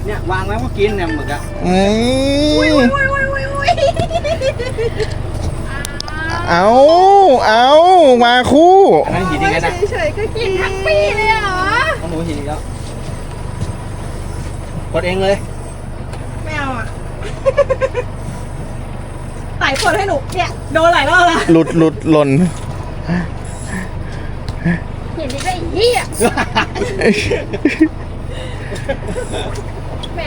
เนี่ยวางแล้วก็กินเนี่ยหมึกอ่ะ เอามาคู่ อันนั้นหินอีกแล้วนะ เฉยๆก็กินทั้งปีเลยเหรอ โอ้โหหินอีกแล้วกดเองเลย ไม่เอาอ่ะไต่กดให้หนูเนี่ยโดนหลายรอบละ หลุดหล่น เห็นดิก็ไอ้เหี้ย